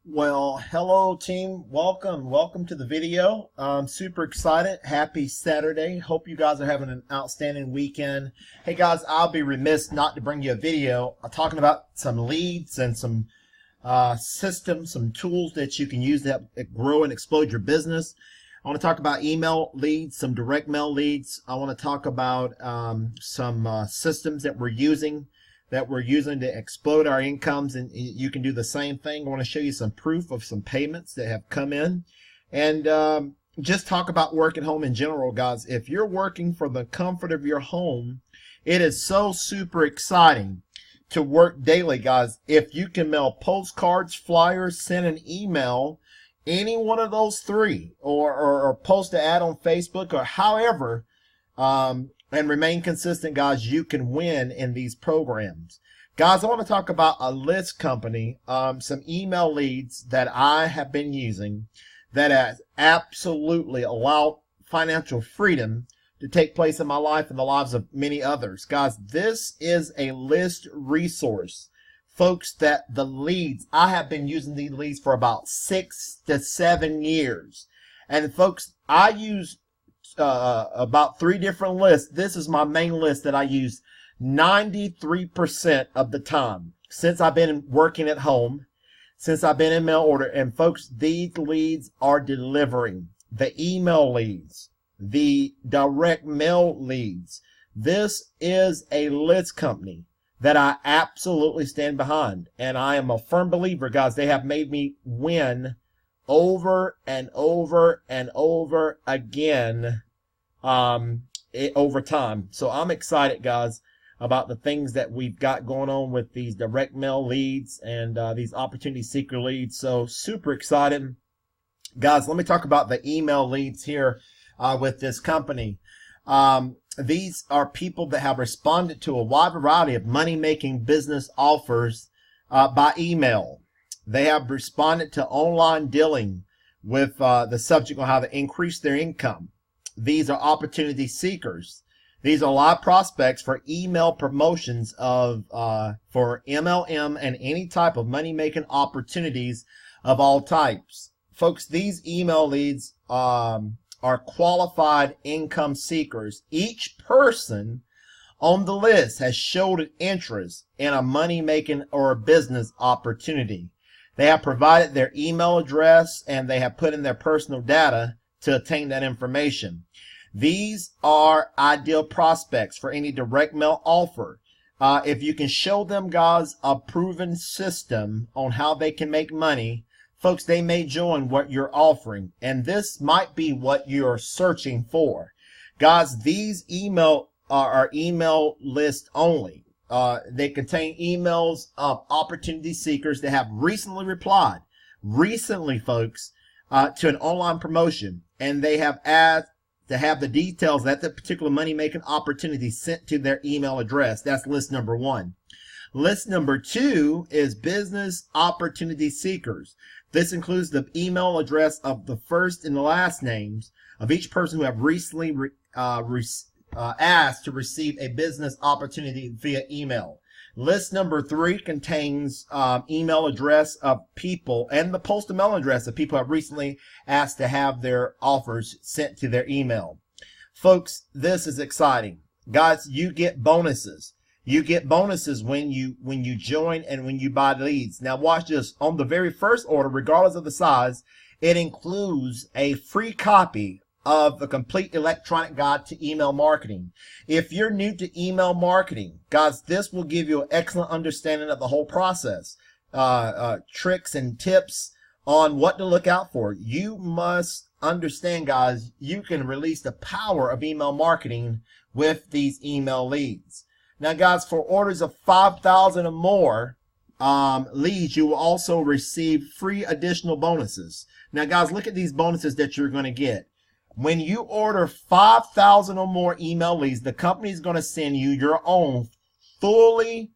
Well, hello team. Welcome to the video. I'm super excited. Happy Saturday. Hope you guys are having an outstanding weekend. Hey guys, I'll be remiss not to bring you a video talking about some leads and some systems, some tools that you can use to help grow and explode your business. I want to talk about email leads, some direct mail leads. I want to talk about some systems that we're using to explode our incomes, and you can do the same thing. I want to show you some proof of some payments that have come in, and just talk about work at home in general, guys. If you're working from the comfort of your home, it is so super exciting to work daily, guys. If you can mail postcards, flyers, send an email, any one of those three, or post an ad on Facebook, or however, and remain consistent, guys, you can win in these programs. Guys, I want to talk about a list company, some email leads that I have been using that has absolutely allowed financial freedom to take place in my life and the lives of many others. Guys, this is a list resource. Folks, that the leads, I have been using these leads for about 6 to 7 years. And folks, I use about 3 different lists. This is my main list that I use 93% of the time since I've been working at home, since I've been in mail order. And folks, these leads are delivering. The email leads, the direct mail leads. This is a list company that I absolutely stand behind. And I am a firm believer, guys. They have made me win over and over and over again over time. So I'm excited, guys, about the things that we've got going on with these direct mail leads and these opportunity seeker leads. So super excited. Guys, let me talk about the email leads here with this company. These are people that have responded to a wide variety of money-making business offers by email. They have responded to online dealing with the subject on how to increase their income. These are opportunity seekers. These are live prospects for email promotions of for MLM and any type of money-making opportunities of all types. Folks, these email leads are qualified income seekers. Each person on the list has showed an interest in a money-making or a business opportunity. They have provided their email address and they have put in their personal data to obtain that information. These are ideal prospects for any direct mail offer. If you can show them, guys, a proven system on how they can make money, folks, they may join what you're offering. And this might be what you're searching for. Guys, these email are email list only. They contain emails of opportunity seekers that have recently replied, folks, to an online promotion, and they have asked to have the details that the particular money-making opportunity sent to their email address. That's list number 1. List number 2 is business opportunity seekers. This includes the email address of the first and the last names of each person who have recently asked to receive a business opportunity via email. List number 3 contains email address of people and the postal mail address of people who have recently asked to have their offers sent to their email. Folks, this is exciting. Guys, you get bonuses. You get bonuses when you join and when you buy leads. Now watch this. On the very first order, regardless of the size, it includes a free copy of the complete electronic guide to email marketing. If you're new to email marketing, guys, this will give you an excellent understanding of the whole process, tricks and tips on what to look out for. You must understand, guys, you can release the power of email marketing with these email leads. Now, guys, for orders of 5,000 or more leads, you will also receive free additional bonuses. Now, guys, look at these bonuses that you're going to get. When you order 5,000 or more email leads, the company is going to send you your own fully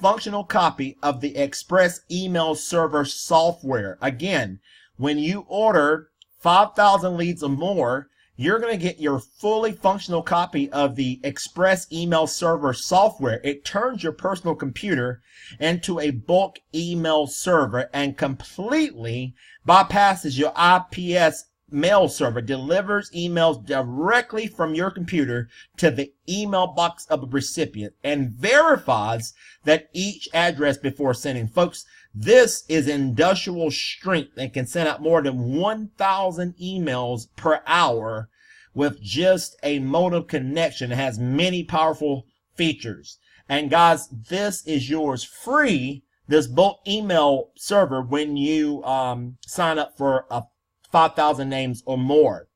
functional copy of the Express email server software. Again, when you order 5,000 leads or more, you're going to get your fully functional copy of the Express email server software. It turns your personal computer into a bulk email server and completely bypasses your IPS mail server, delivers emails directly from your computer to the email box of a recipient, and verifies that each address before sending. Folks, this is industrial strength and can send out more than 1,000 emails per hour with just a modem connection. It has many powerful features. And guys, this is yours free, this bulk email server, when you sign up for 5,000 names or more.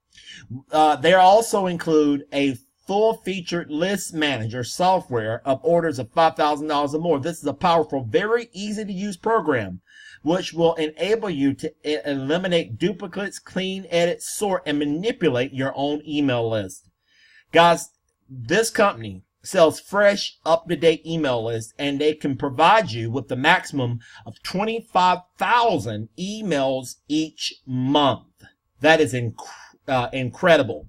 They also include a full-featured list manager software of orders of $5,000 or more. This is a powerful, very easy-to-use program which will enable you to eliminate duplicates, clean, edit, sort, and manipulate your own email list. Guys, this company sells fresh, up-to-date email lists, and they can provide you with the maximum of 25,000 emails each month. That is incredible.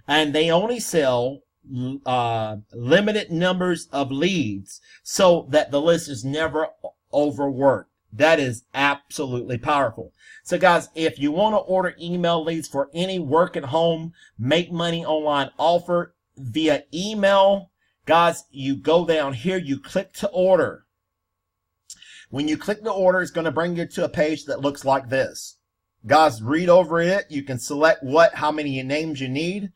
And they only sell limited numbers of leads so that the list is never overworked. That is absolutely powerful. So guys, if you want to order email leads for any work at home, make money online offer via email, guys, you go down here, you click to order. When you click to order, it's going to bring you to a page that looks like this. Guys, read over it. You can select how many names you need.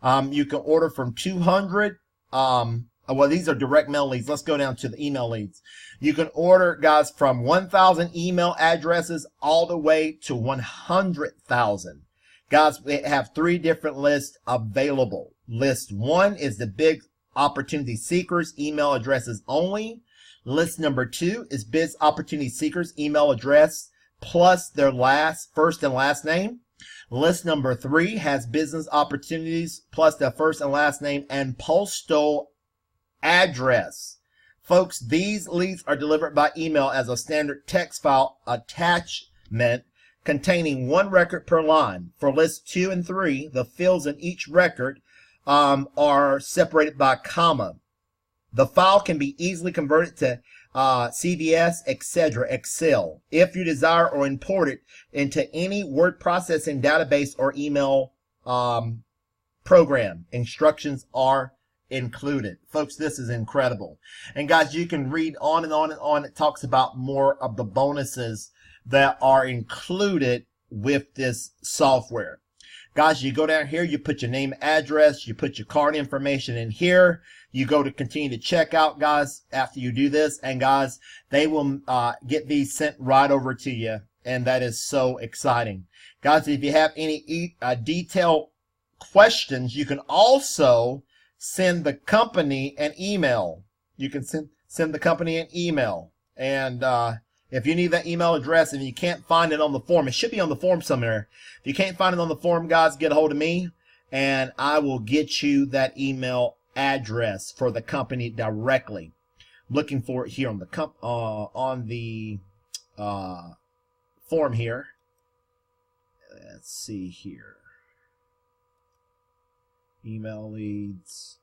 You can order from 200. Well, these are direct mail leads. Let's go down to the email leads. You can order, guys, from 1,000 email addresses all the way to 100,000. Guys, we have 3 different lists available. List 1 is the big opportunity seekers, email addresses only. List number 2 is biz opportunity seekers, email address plus their first and last name. List number 3 has business opportunities plus their first and last name and postal address. Folks, these leads are delivered by email as a standard text file attachment containing 1 record per line. For lists 2 and 3, the fields in each record are separated by comma. The file can be easily converted to CVS, etc., Excel, if you desire, or import it into any word processing database or email program. Instructions are included. Folks, this is incredible. And guys, you can read on and on and on. It talks about more of the bonuses that are included with this software. Guys, you go down here, you put your name, address, you put your card information in here. You go to continue to check out, guys, after you do this. And guys, they will get these sent right over to you. And that is so exciting. Guys, if you have any detailed questions, you can also send the company an email. You can send the company an email. And if you need that email address and you can't find it on the form, it should be on the form somewhere. If you can't find it on the form, guys, get a hold of me and I will get you that email address for the company directly. I'm looking for it here on the form here. Let's see here. Email leads.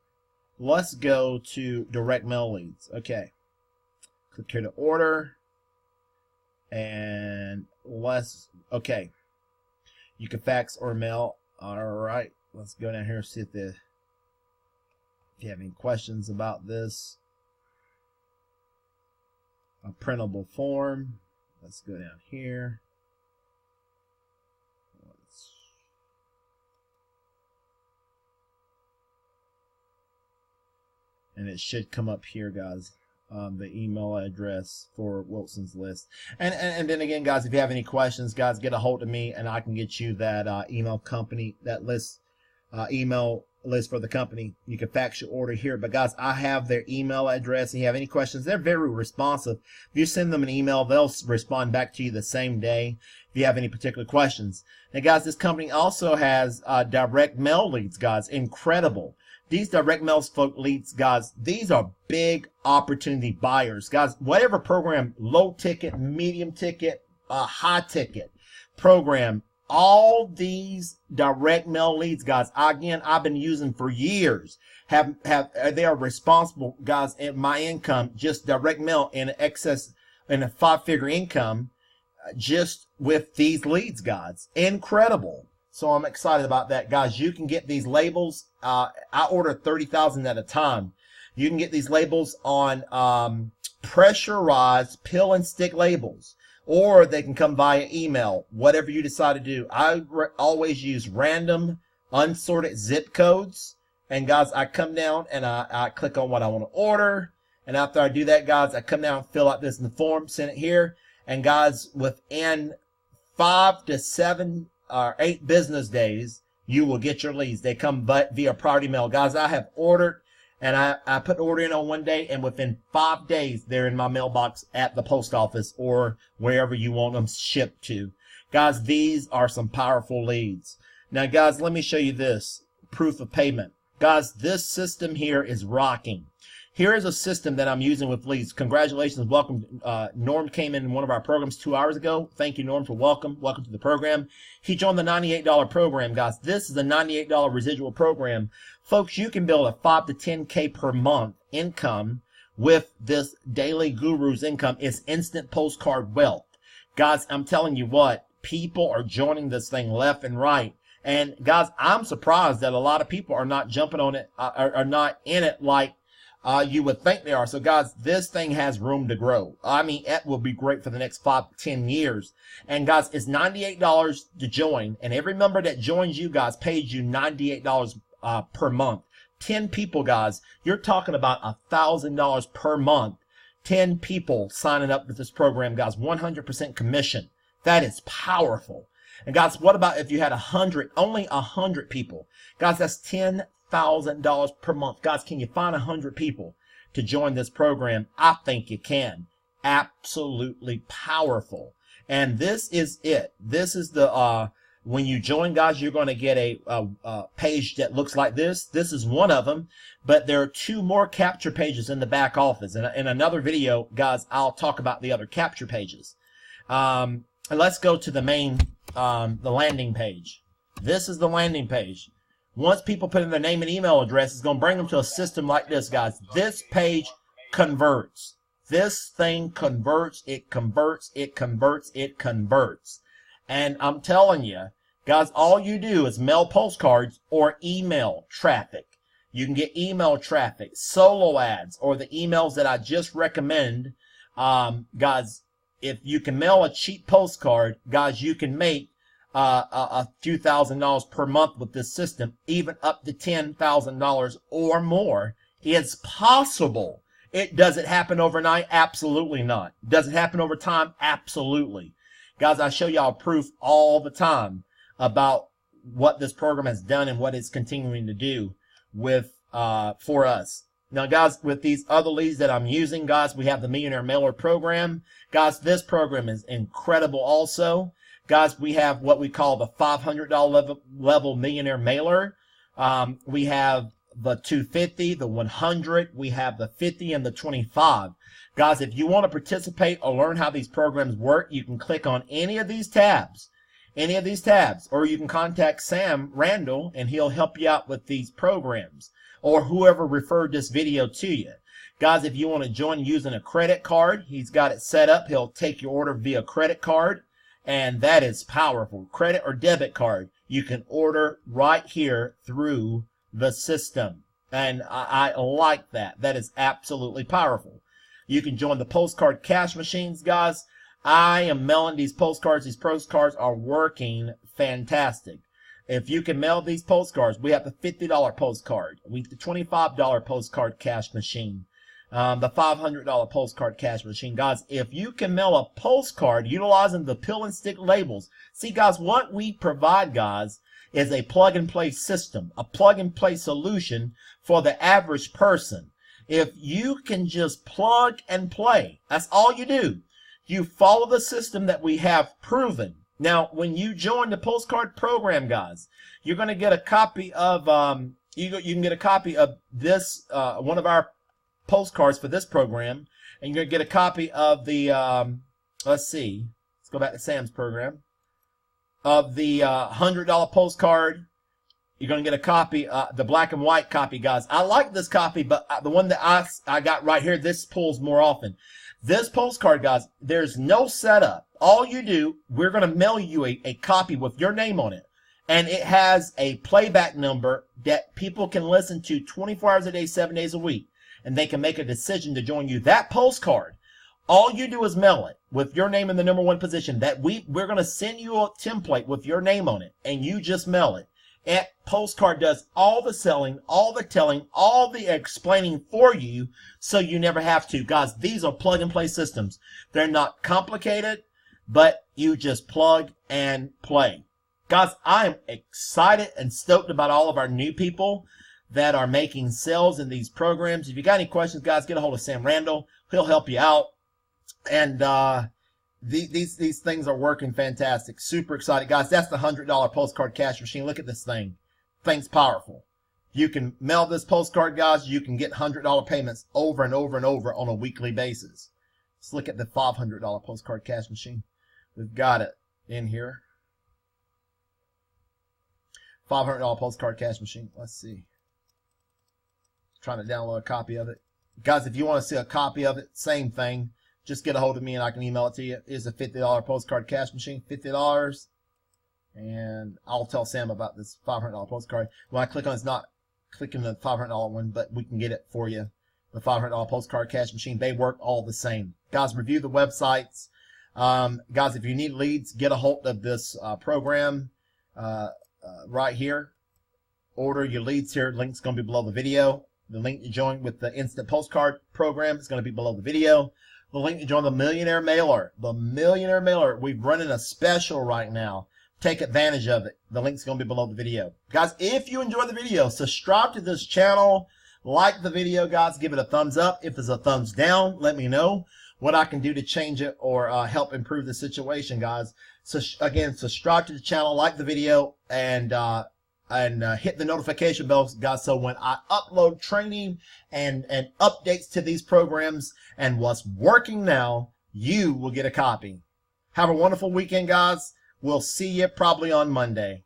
Let's go to direct mail leads. Okay. Click here to order. And okay. You can fax or mail. Alright. Let's go down here and see if you have any questions about this. A printable form. Let's go down here. And it should come up here, guys. The email address for Wilson's list. And then again, guys, if you have any questions, guys, get a hold of me and I can get you that email list for the company. You can fax your order here. But guys, I have their email address. If you have any questions, they're very responsive. If you send them an email, they'll respond back to you the same day if you have any particular questions. Now, guys, this company also has direct mail leads, guys. Incredible. These direct mail leads, guys, these are big opportunity buyers. Guys, whatever program, low ticket, medium ticket, high ticket program, All these direct mail leads, guys, again, I've been using for years. They are responsible, guys, in my income, just direct mail in excess in a 5-figure income, just with these leads, guys. Incredible. So I'm excited about that, guys. You can get these labels. I order 30,000 at a time. You can get these labels on pressurized pill and stick labels, or they can come via email, whatever you decide to do. I always use random unsorted zip codes. And guys, I come down and I click on what I want to order. And after I do that, guys, I come down, fill out this in the form, send it here. And guys, within 5 to 7 or 8 business days, you will get your leads. They come via priority mail. Guys, I have ordered, and I put the order in on one day, and within 5 days, they're in my mailbox at the post office or wherever you want them shipped to. Guys, these are some powerful leads. Now, guys, let me show you this proof of payment. Guys, this system here is rocking. Here is a system that I'm using with leads. Congratulations. Welcome. Norm came in one of our programs 2 hours ago. Thank you, Norm, for welcome. Welcome to the program. He joined the $98 program, guys. This is a $98 residual program. Folks, you can build a 5 to 10K per month income with this daily guru's income. It's instant postcard wealth. Guys, I'm telling you what, people are joining this thing left and right. And guys, I'm surprised that a lot of people are not jumping on it, are not in it like you would think they are. So guys, this thing has room to grow. I mean, it will be great for the next 5 to 10 years. And guys, it's $98 to join. And every member that joins you guys pays you $98 per month. 10 people, guys, you're talking about $1,000 per month. 10 people signing up with this program, guys, 100% commission. That is powerful. And guys, what about if you had only 100 people? Guys, that's $10,000 per month. Guys, can you find 100 people to join this program? I think you can. Absolutely powerful. And this is it. This is the, when you join, guys, you're going to get a page that looks like this. This is one of them, but there are 2 more capture pages in the back office. And in another video, guys, I'll talk about the other capture pages. And let's go to the main, the landing page. This is the landing page. Once people put in their name and email address, it's going to bring them to a system like this, guys. This page converts. This thing converts. It converts. It converts. It converts. And I'm telling you, guys, all you do is mail postcards or email traffic. You can get email traffic, solo ads, or the emails that I just recommend. Guys, if you can mail a cheap postcard, guys, you can make a few $1,000s per month with this system, even up to $10,000 or more. It's possible. Does it happen overnight? Absolutely not. Does it happen over time? Absolutely. Guys, I show y'all proof all the time about what this program has done and what it's continuing to do with for us. Now, guys, with these other leads that I'm using, guys, we have the Millionaire Mailer program. Guys, this program is incredible also. Guys, we have what we call the $500 level Millionaire Mailer. We have the 250, the 100. We have the 50 and the 25. Guys, if you want to participate or learn how these programs work, you can click on any of these tabs. Or you can contact Sam Randall, and he'll help you out with these programs, or whoever referred this video to you. Guys, if you want to join using a credit card, he's got it set up. He'll take your order via credit card, and that is powerful. Credit or debit card, you can order right here through the system, and I like that. That is absolutely powerful. You can join the postcard cash machines, guys. I am mailing these postcards. These postcards are working fantastic. If you can mail these postcards, we have the $50 postcard, the $25 postcard cash machine, the $500 postcard cash machine. Guys, if you can mail a postcard utilizing the pill and stick labels, see, guys, what we provide, guys, is a plug-and-play system, a plug-and-play solution for the average person. If you can just plug and play, that's all you do. You follow the system that we have proven. Now, when you join the postcard program, guys, you're going to get a copy of, you can get a copy of this, one of our postcards for this program, and you're going to get a copy of the, let's see, let's go back to Sam's program. of the $100 postcard. You're going to get a copy, the black and white copy, guys. I like this copy, but the one that I got right here, this pulls more often. This postcard, guys, there's no setup. All you do, we're going to mail you a copy with your name on it. And it has a playback number that people can listen to 24 hours a day, 7 days a week. And they can make a decision to join you. That postcard, all you do is mail it with your name in the #1 position. That we're going to send you a template with your name on it. And you just mail it. And Postcard does all the selling, all the telling, all the explaining for you, so you never have to. Guys, these are plug-and-play systems. They're not complicated, but you just plug and play. Guys, I am excited and stoked about all of our new people that are making sales in these programs. If you got any questions, guys, get a hold of Sam Randall. He'll help you out. And these things are working fantastic. Super excited, guys. That's the $100 postcard cash machine. Look at this thing. Thing's powerful. You can mail this postcard, guys. You can get $100 payments over and over and over on a weekly basis. Let's look at the $500 postcard cash machine. We've got it in here. $500 postcard cash machine. Let's see. Trying to download a copy of it. Guys, if you want to see a copy of it, same thing. Just get a hold of me and I can email it to you. It's a $50 postcard cash machine. $50. And I'll tell Sam about this $500 postcard. When I click on it, it's not clicking the $500 one, but we can get it for you. The $500 postcard cash machine. They work all the same. Guys, review the websites. Guys, if you need leads, get a hold of this program right here. Order your leads here. Link's going to be below the video. The link to join with the Instant Postcard program is going to be below the video. The link to join the Millionaire Mailer. The Millionaire Mailer. We're running a special right now. Take advantage of it. The link's going to be below the video. Guys, if you enjoy the video, subscribe to this channel. Like the video, guys. Give it a thumbs up. If it's a thumbs down, let me know what I can do to change it or help improve the situation, guys. So again, subscribe to the channel, like the video, and hit the notification bell, guys, so when I upload training and updates to these programs and what's working now, you will get a copy. Have a wonderful weekend, guys. We'll see you probably on Monday.